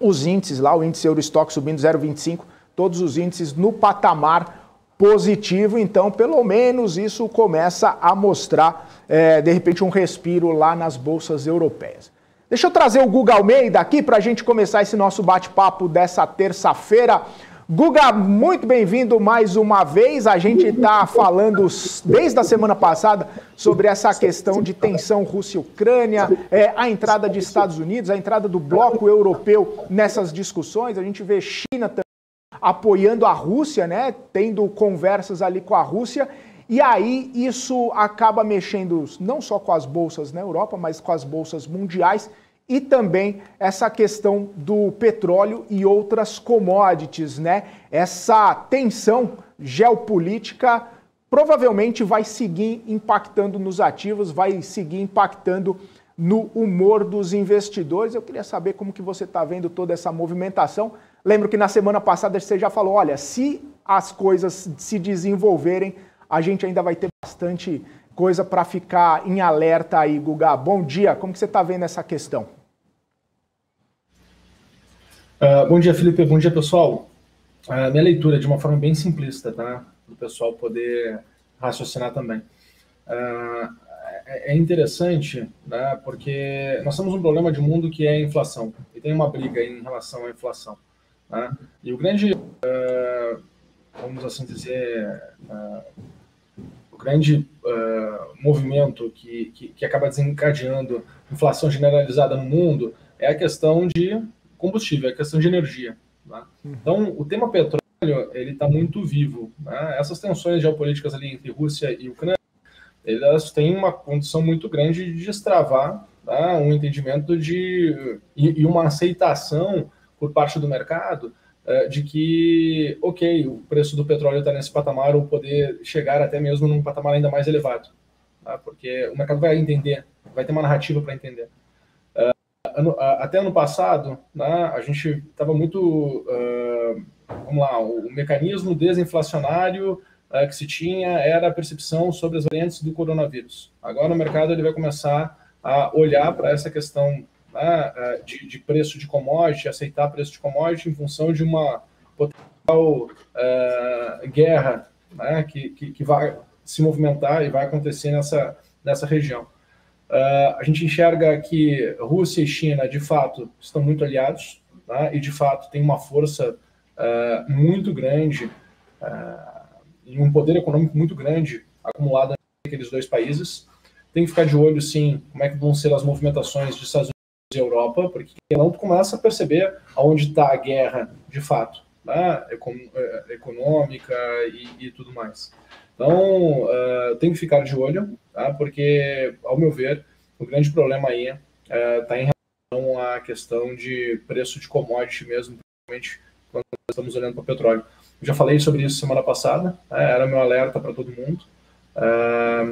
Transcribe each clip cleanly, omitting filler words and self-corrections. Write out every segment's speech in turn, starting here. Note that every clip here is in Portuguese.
os índices lá, o índice Eurostock subindo 0,25, todos os índices no patamar positivo, então pelo menos isso começa a mostrar, de repente, um respiro lá nas bolsas europeias. Deixa eu trazer o Guga Almeida aqui para a gente começar esse nosso bate-papo dessa terça-feira. Guga, muito bem-vindo mais uma vez. A gente está falando desde a semana passada sobre essa questão de tensão Rússia-Ucrânia, a entrada de Estados Unidos, a entrada do bloco europeu nessas discussões. A gente vê China também apoiando a Rússia, né, tendo conversas ali com a Rússia. E aí isso acaba mexendo não só com as bolsas na Europa, mas com as bolsas mundiais. E também essa questão do petróleo e outras commodities, né? Essa tensão geopolítica provavelmente vai seguir impactando nos ativos, vai seguir impactando no humor dos investidores. Eu queria saber como que você está vendo toda essa movimentação. Lembro que na semana passada você já falou, olha, se as coisas se desenvolverem, a gente ainda vai ter bastante coisa para ficar em alerta aí, Guga. Bom dia, como que você está vendo essa questão? Bom dia, Felipe. Bom dia, pessoal. Minha leitura é de uma forma bem simplista, tá? Para o pessoal poder raciocinar também. É interessante, né? Porque nós temos um problema de mundo que é a inflação. E tem uma briga em relação à inflação. Né? E o grande, vamos assim dizer, o grande movimento que acaba desencadeando inflação generalizada no mundo é a questão de combustível, é a questão de energia. Né? Então, o tema petróleo ele está muito vivo. Né? Essas tensões geopolíticas ali entre Rússia e Ucrânia, elas têm uma condição muito grande de destravar, tá? Um entendimento e uma aceitação por parte do mercado de que, ok, o preço do petróleo está nesse patamar ou poder chegar até mesmo num patamar ainda mais elevado. Tá? Porque o mercado vai entender, vai ter uma narrativa para entender. Até ano passado, né, a gente estava muito, vamos lá, o mecanismo desinflacionário que se tinha era a percepção sobre as variantes do coronavírus. Agora o mercado ele vai começar a olhar para essa questão, né, de preço de commodity, aceitar preço de commodity em função de uma potencial guerra, né, que vai se movimentar e vai acontecer nessa região. A gente enxerga que Rússia e China, de fato, estão muito aliados, tá? E, de fato, tem uma força muito grande e um poder econômico muito grande acumulado naqueles dois países. Tem que ficar de olho, sim, como é que vão ser as movimentações de Estados Unidos e Europa, porque não começa a perceber aonde está a guerra, de fato, tá? Econômica e tudo mais. Então, tem que ficar de olho, tá? Porque, ao meu ver, o grande problema aí está em relação à questão de preço de commodity mesmo, principalmente quando estamos olhando para o petróleo. Eu já falei sobre isso semana passada, era meu alerta para todo mundo,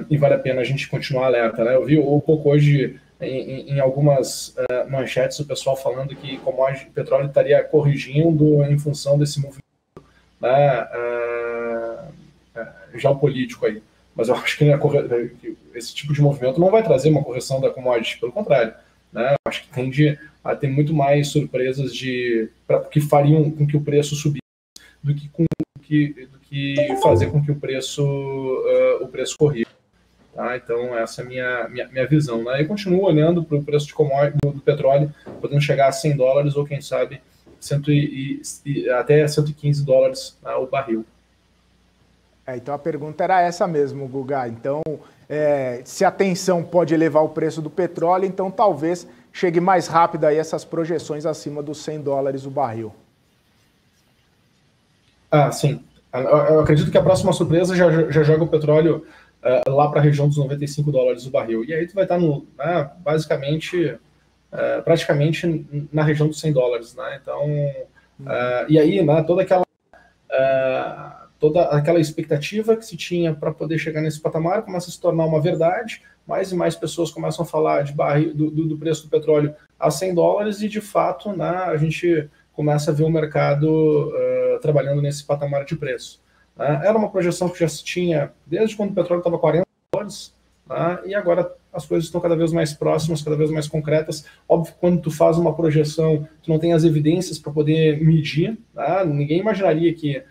e vale a pena a gente continuar alerta. Né? Eu vi um pouco hoje em algumas manchetes o pessoal falando que commodity, petróleo estaria corrigindo em função desse movimento, né, geopolítico aí. Mas eu acho que esse tipo de movimento não vai trazer uma correção da commodity, pelo contrário. Né? Eu acho que tende a ter muito mais surpresas que fariam com que o preço subisse do que fazer com que o preço corrija. Tá? Então, essa é a minha visão. Né? Eu continuo olhando para o preço de commodity do petróleo, podendo chegar a $100 ou, quem sabe, até $115, né, o barril. Então a pergunta era essa mesmo, Guga. Então, se a tensão pode elevar o preço do petróleo, então talvez chegue mais rápido aí essas projeções acima dos $100 o barril. Sim. Eu acredito que a próxima surpresa já joga o petróleo lá para a região dos $95 o barril. E aí tu vai estar basicamente, praticamente na região dos $100, né? Então, e aí, né, toda aquela expectativa que se tinha para poder chegar nesse patamar começa a se tornar uma verdade, mais e mais pessoas começam a falar de do preço do petróleo a $100 e, de fato, né, a gente começa a ver o mercado trabalhando nesse patamar de preço. Era uma projeção que já se tinha desde quando o petróleo estava $40, tá? E agora as coisas estão cada vez mais próximas, cada vez mais concretas. Óbvio que quando tu faz uma projeção, tu não tem as evidências para poder medir, tá? Ninguém imaginaria que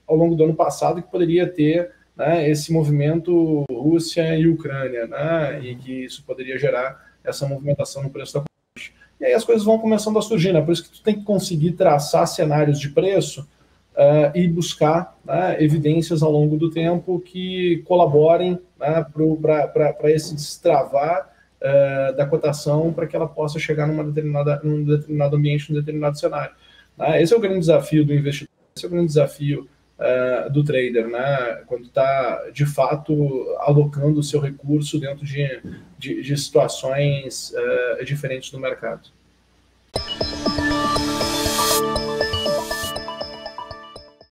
ao longo do ano passado que poderia ter, né, esse movimento Rússia e Ucrânia, né, e que isso poderia gerar essa movimentação no preço da commodity. E aí as coisas vão começando a surgir, né? Por isso que tu tem que conseguir traçar cenários de preço e buscar, né, evidências ao longo do tempo que colaborem, né, para esse destravar da cotação, para que ela possa chegar num determinado ambiente, num determinado cenário. Esse é o grande desafio do investidor, esse é o grande desafio do trader, né? Quando está, de fato, alocando o seu recurso dentro de situações diferentes do mercado.